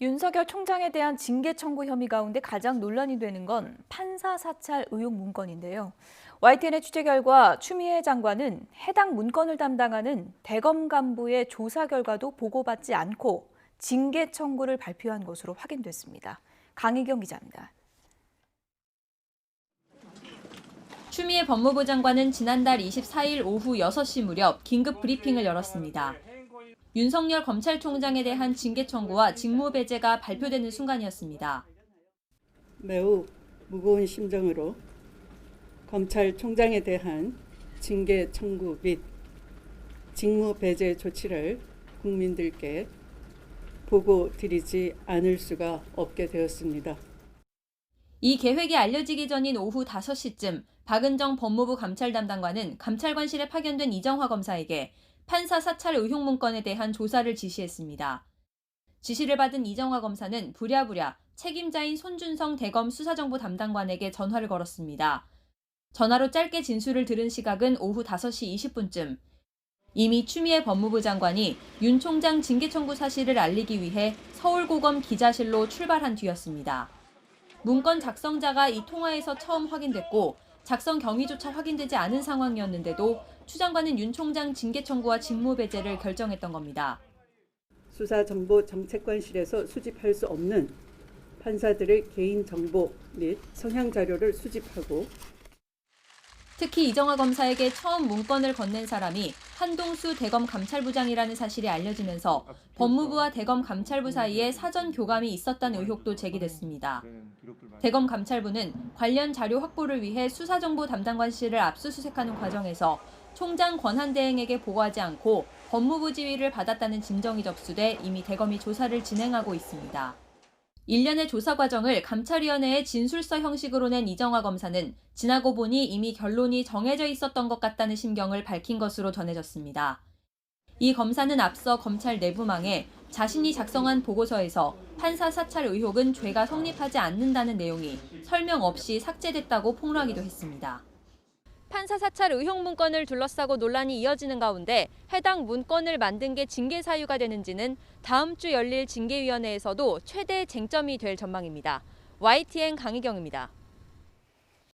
윤석열 총장에 대한 징계 청구 혐의 가운데 가장 논란이 되는 건 판사 사찰 의혹 문건인데요. YTN의 취재 결과 추미애 장관은 해당 문건을 담당하는 대검 간부의 조사 결과도 보고받지 않고 징계 청구를 발표한 것으로 확인됐습니다. 강희경 기자입니다. 추미애 법무부 장관은 지난달 24일 오후 6시 무렵 긴급 브리핑을 열었습니다. 윤석열 검찰총장에 대한 징계 청구와 직무 배제가 발표되는 순간이었습니다. 매우 무거운 심정으로 검찰총장에 대한 징계 청구 및 직무 배제 조치를 국민들께 보고드리지 않을 수가 없게 되었습니다. 이 계획이 알려지기 전인 오후 5시쯤 박은정 법무부 감찰 담당관은 감찰관실에 파견된 이정화 검사에게 판사 사찰 의혹 문건에 대한 조사를 지시했습니다. 지시를 받은 이정화 검사는 부랴부랴 책임자인 손준성 대검 수사정보 담당관에게 전화를 걸었습니다. 전화로 짧게 진술을 들은 시각은 오후 5시 20분쯤. 이미 추미애 법무부 장관이 윤 총장 징계 청구 사실을 알리기 위해 서울고검 기자실로 출발한 뒤였습니다. 문건 작성자가 이 통화에서 처음 확인됐고 작성 경위조차 확인되지 않은 상황이었는데도 추 장관은 윤 총장 징계 청구와 직무 배제를 결정했던 겁니다. 수사정보정책관실에서 수집할 수 없는 판사들의 개인정보 및 성향 자료를 수집하고 특히 이정화 검사에게 처음 문건을 건넨 사람이 한동수 대검 감찰부장이라는 사실이 알려지면서 법무부와 대검 감찰부 사이에 사전 교감이 있었다는 의혹도 제기됐습니다. 대검 감찰부는 관련 자료 확보를 위해 수사정보 담당관실을 압수수색하는 과정에서 총장 권한대행에게 보고하지 않고 법무부 지휘를 받았다는 짐정이 접수돼 이미 대검이 조사를 진행하고 있습니다. 일련의 조사 과정을 감찰위원회의 진술서 형식으로 낸 이정화 검사는 지나고 보니 이미 결론이 정해져 있었던 것 같다는 심경을 밝힌 것으로 전해졌습니다. 이 검사는 앞서 검찰 내부망에 자신이 작성한 보고서에서 판사 사찰 의혹은 죄가 성립하지 않는다는 내용이 설명 없이 삭제됐다고 폭로하기도 했습니다. 판사 사찰 의혹 문건을 둘러싸고 논란이 이어지는 가운데 해당 문건을 만든 게 징계 사유가 되는지는 다음 주 열릴 징계위원회에서도 최대 쟁점이 될 전망입니다. YTN 강희경입니다.